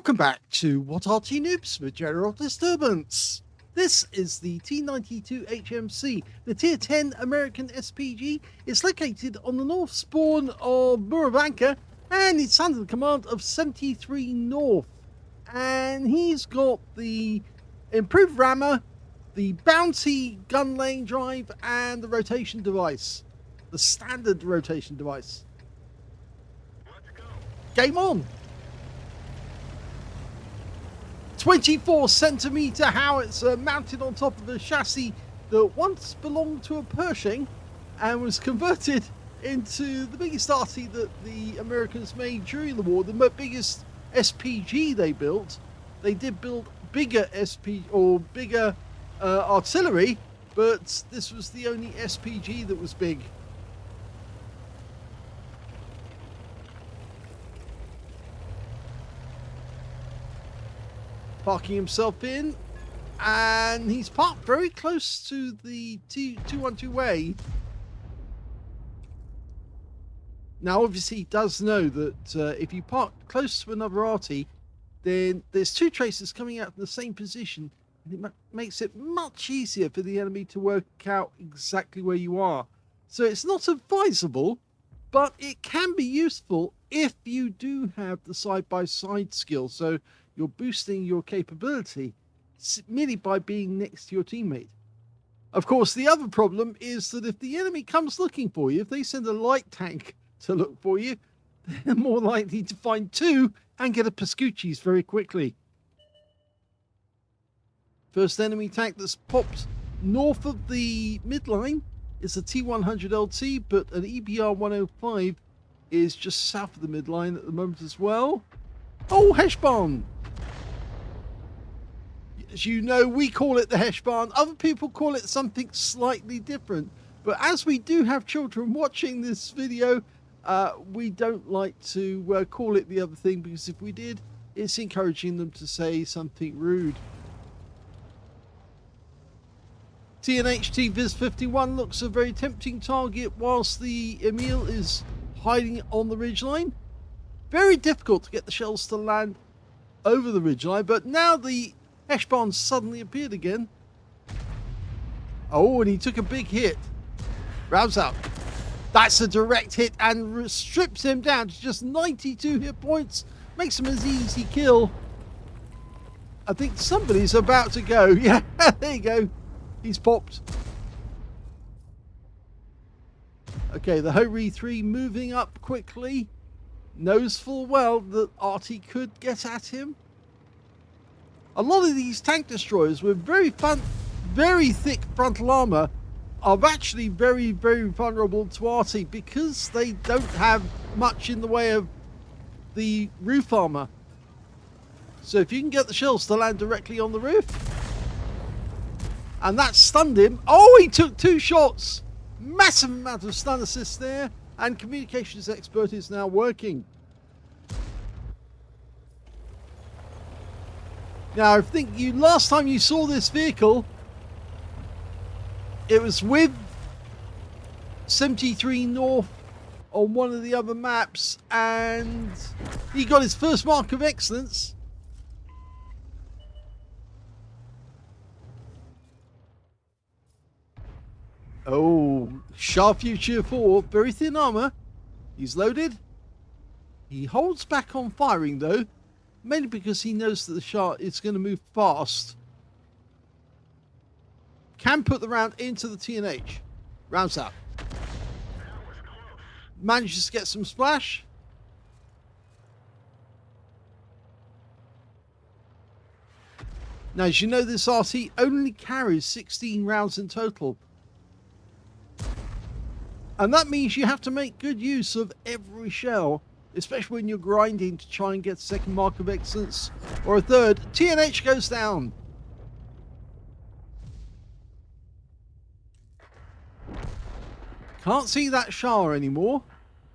Welcome back to What Are Noobs with General Disturbance. This is the T92 HMC, the Tier 10 American SPG. It's located on the north spawn of Murovanka, and it's under the command of 73north. And he's got the improved rammer, the bouncy gun lane drive, and the rotation device. The standard rotation device. Let's go. Game on! 24cm howitzer mounted on top of a chassis that once belonged to a Pershing and was converted into the biggest Arty that the Americans made during the war, the biggest SPG they built. They did build bigger bigger artillery, but this was the only SPG that was big. Parking himself in, and he's parked very close to the T212A. Now, obviously, he does know that if you park close to another Arty, then there's two traces coming out from the same position, and it makes it much easier for the enemy to work out exactly where you are. So it's not advisable, but it can be useful if you do have the side-by-side skill. So you're boosting your capability merely by being next to your teammate. Of course, the other problem is that if the enemy comes looking for you, if they send a light tank to look for you, they're more likely to find two and get a Pascucci's very quickly. First enemy tank that's popped north of the midline is the T100LT, but an EBR 105 is just south of the midline at the moment as well. Oh, Heshbon! As you know, we call it the Heshbon. Other people call it something slightly different. But as we do have children watching this video, we don't like to call it the other thing, because if we did, it's encouraging them to say something rude. TNHT Viz 51 looks a very tempting target whilst the Emil is hiding on the ridgeline. Very difficult to get the shells to land over the ridgeline, but now the Heshbon suddenly appeared again. Oh, and he took a big hit. Rounds up. That's a direct hit and strips him down to just 92 hit points. Makes him an easy kill. I think somebody's about to go. Yeah, there you go. He's popped. Okay, the Hori 3 moving up quickly. Knows full well that Arty could get at him. A lot of these tank destroyers with very thick frontal armor are actually very, very vulnerable to Arty because they don't have much in the way of the roof armor. So if you can get the shells to land directly on the roof, and that stunned him. Oh, he took two shots. Massive amount of stun assist there, and communications expert is now working. Now, I think last time you saw this vehicle, it was with 73north on one of the other maps, and he got his first mark of excellence. Oh, Sharp Future 4, very thin armor. He's loaded. He holds back on firing though, mainly because he knows that the Sharp is going to move fast. Can put the round into the TNH. Rounds out. Manages to get some splash. Now, as you know, this RT only carries 16 rounds in total. And that means you have to make good use of every shell, especially when you're grinding to try and get a second mark of excellence or a third. TNH goes down. Can't see that Shah anymore,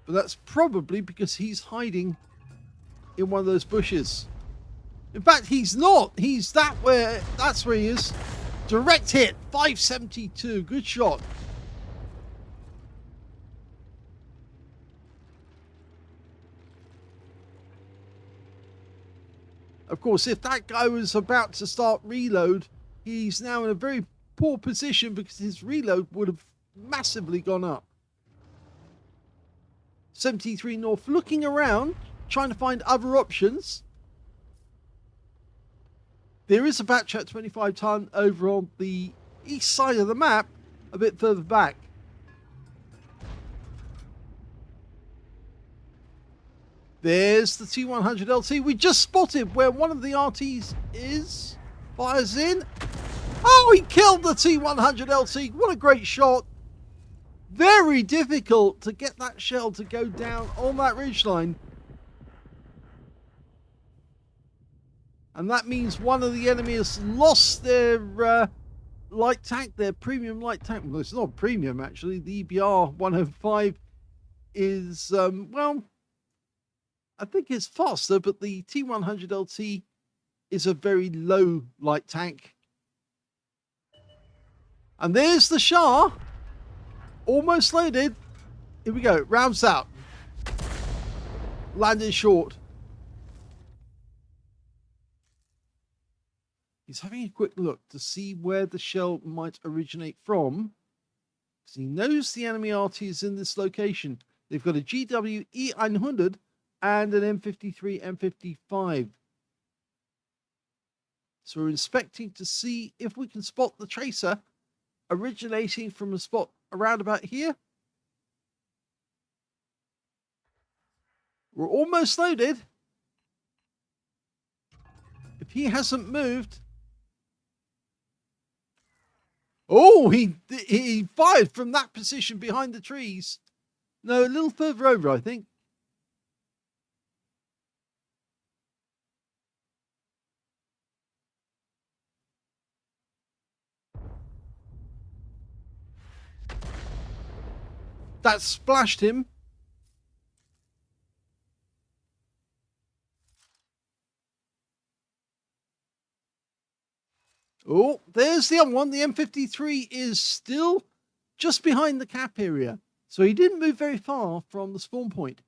but that's probably because he's hiding in one of those bushes. In fact, he's not. He's that's where he is. Direct hit, 572. Good shot. Of course, if that guy was about to start reload, he's now in a very poor position because his reload would have massively gone up. 73 North looking around, trying to find other options. There is a batch at 25 ton over on the east side of the map, a bit further back. There's the T100 LT. We just spotted where one of the RTs is. Fires in. Oh, he killed the T100 LT. What a great shot. Very difficult to get that shell to go down on that ridgeline. And that means one of the enemy has lost their light tank, their premium light tank. Well, it's not premium, actually. The EBR 105 is, well, I think it's faster, but the T100 LT is a very low light tank. And there's the Shah. Almost loaded. Here we go. Rounds out. Landed short. He's having a quick look to see where the shell might originate from, because he knows the enemy RT is in this location. They've got a GW E900 and an M53 M55. So we're inspecting to see if we can spot the tracer originating from a spot around about here. We're almost loaded. If he hasn't moved. Oh, he fired from that position behind the trees. No, a little further over, I think. That splashed him. Oh, there's the other one. The M53 is still just behind the cap area. So he didn't move very far from the spawn point.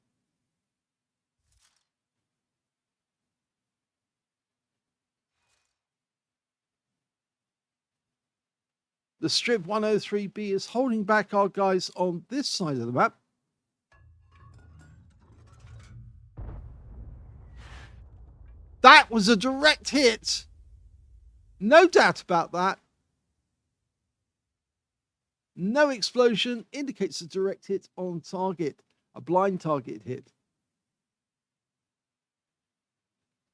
The Strip 103B is holding back our guys on this side of the map. That was a direct hit. No doubt about that. No explosion indicates a direct hit on target. A blind target hit.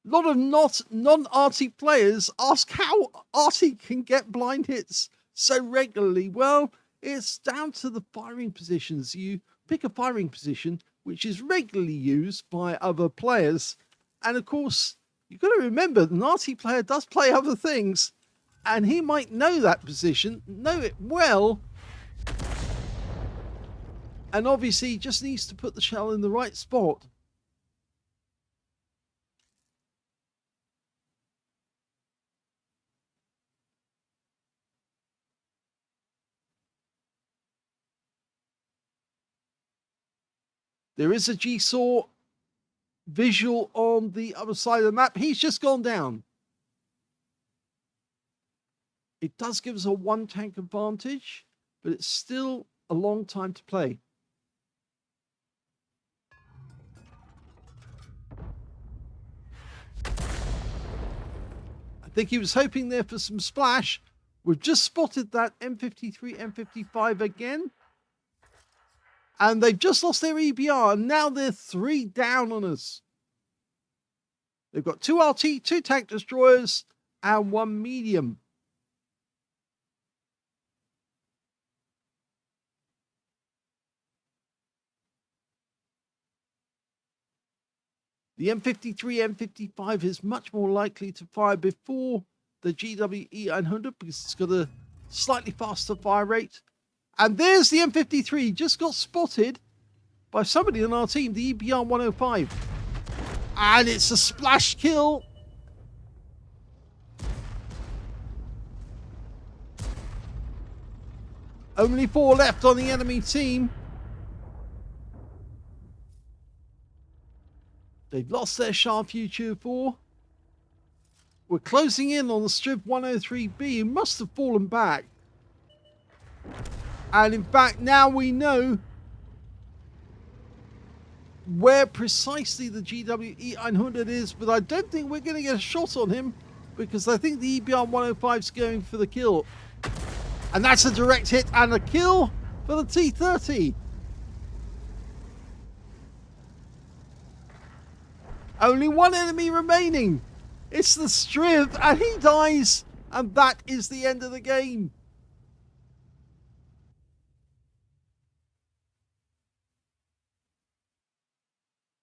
A lot of non-Arty players ask how Arty can get blind hits so regularly. Well, it's down to the firing positions. You pick a firing position which is regularly used by other players. And of course, you've got to remember, an Arty player does play other things. And he might know that position, know it well. And obviously, he just needs to put the shell in the right spot. There is a G-Saw visual on the other side of the map. He's just gone down. It does give us a one tank advantage, but it's still a long time to play. I think he was hoping there for some splash. We've just spotted that M53, M55 again. And they've just lost their EBR, and now they're 3 down on us. They've got 2 RT, 2 tank destroyers, and 1 medium. The M53, M55 is much more likely to fire before the GW E900 because it's got a slightly faster fire rate. And there's the M53, just got spotted by somebody on our team, the EBR 105. And it's a splash kill. Only 4 left on the enemy team. They've lost their Sharp U2 4. We're closing in on the Strib 103B, who must have fallen back. And in fact, now we know where precisely the GWE 900 is, but I don't think we're going to get a shot on him because I think the EBR 105 is going for the kill. And that's a direct hit and a kill for the T30. Only one enemy remaining. It's the Strib, and he dies, and that is the end of the game.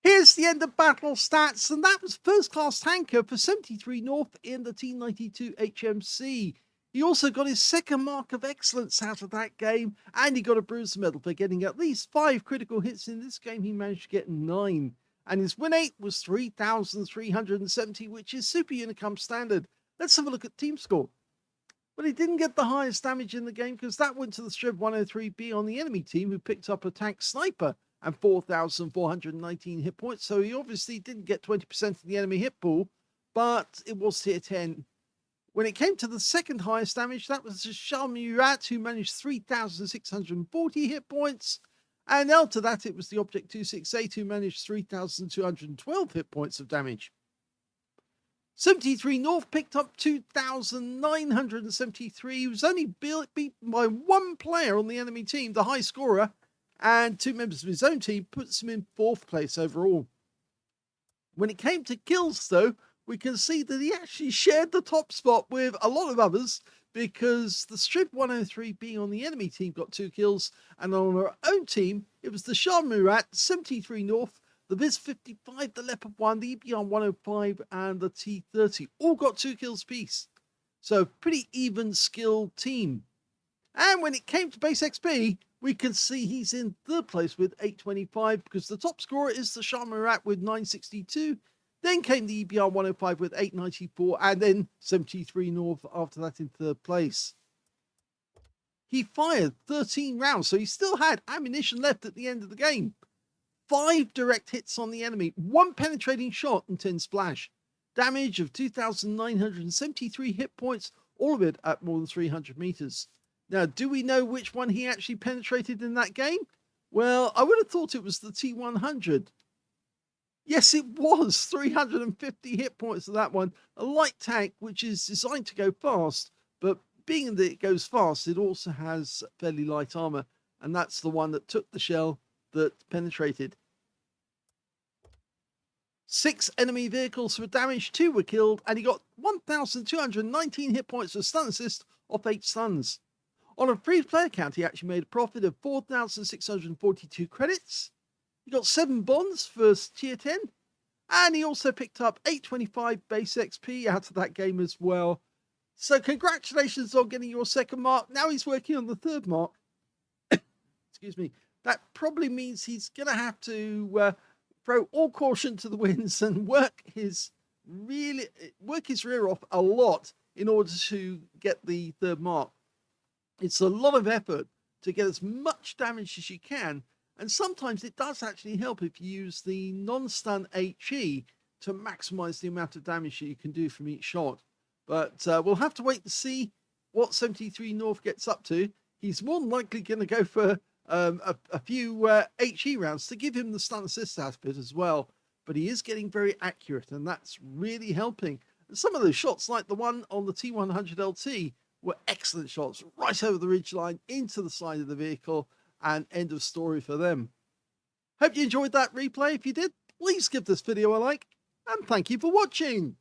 Here's the end of battle stats, and that was first class tanker for 73 North in the T92 HMC. He also got his second mark of excellence out of that game, and he got a bruise medal for getting at least 5 critical hits. In this game, he managed to get 9. And his win rate was 3,370, which is super Unicum standard. Let's have a look at team score. Well, he didn't get the highest damage in the game because that went to the Strib 103B on the enemy team, who picked up a tank sniper and 4,419 hit points. So he obviously didn't get 20% of the enemy hit pool, but it was tier 10. When it came to the second highest damage, that was the Shure Murat, who managed 3,640 hit points. And after that, it was the Object 268, who managed 3,212 hit points of damage. 73 North picked up 2,973. He was only beaten by one player on the enemy team, the high scorer, and 2 members of his own team, puts him in 4th place overall. When it came to kills, though, we can see that he actually shared the top spot with a lot of others, because the Strib 103B on the enemy team got 2 kills, and on our own team, it was the Shure Murat, 73 North, the Viz 55, the Leopard 1, the EBR 105, and the T30. All got 2 kills apiece. So, pretty even skilled team. And when it came to base XP, we can see he's in 3rd place with 825, because the top scorer is the Shure Murat with 962. Then came the EBR 105 with 894, and then 73 North after that in 3rd place. He fired 13 rounds, so he still had ammunition left at the end of the game. 5 direct hits on the enemy, 1 penetrating shot, and 10 splash. Damage of 2,973 hit points, all of it at more than 300 meters. Now, do we know which one he actually penetrated in that game? Well, I would have thought it was the T100. Yes, it was 350 hit points of that one. A light tank, which is designed to go fast, but being that it goes fast, it also has fairly light armor, and that's the one that took the shell that penetrated. 6 enemy vehicles were damaged, 2 were killed, and he got 1,219 hit points for stun assist off 8 stuns. On a free player count, he actually made a profit of 4,642 credits. He got 7 bonds for tier 10, and he also picked up 825 base XP out of that game as well. So congratulations on getting your 2nd mark. Now he's working on the 3rd mark. Excuse me. That probably means he's going to have to throw all caution to the winds and work his rear off a lot in order to get the 3rd mark. It's a lot of effort to get as much damage as you can, and sometimes it does actually help if you use the non-stun HE to maximize the amount of damage that you can do from each shot. But we'll have to wait to see what 73 North gets up to. He's more than likely going to go for a few HE rounds to give him the stun assist out of it as well. But he is getting very accurate, and that's really helping. And some of those shots, like the one on the T100 LT, were excellent shots right over the ridgeline into the side of the vehicle, and end of story for them. Hope you enjoyed that replay. If you did, please give this video a like, and thank you for watching.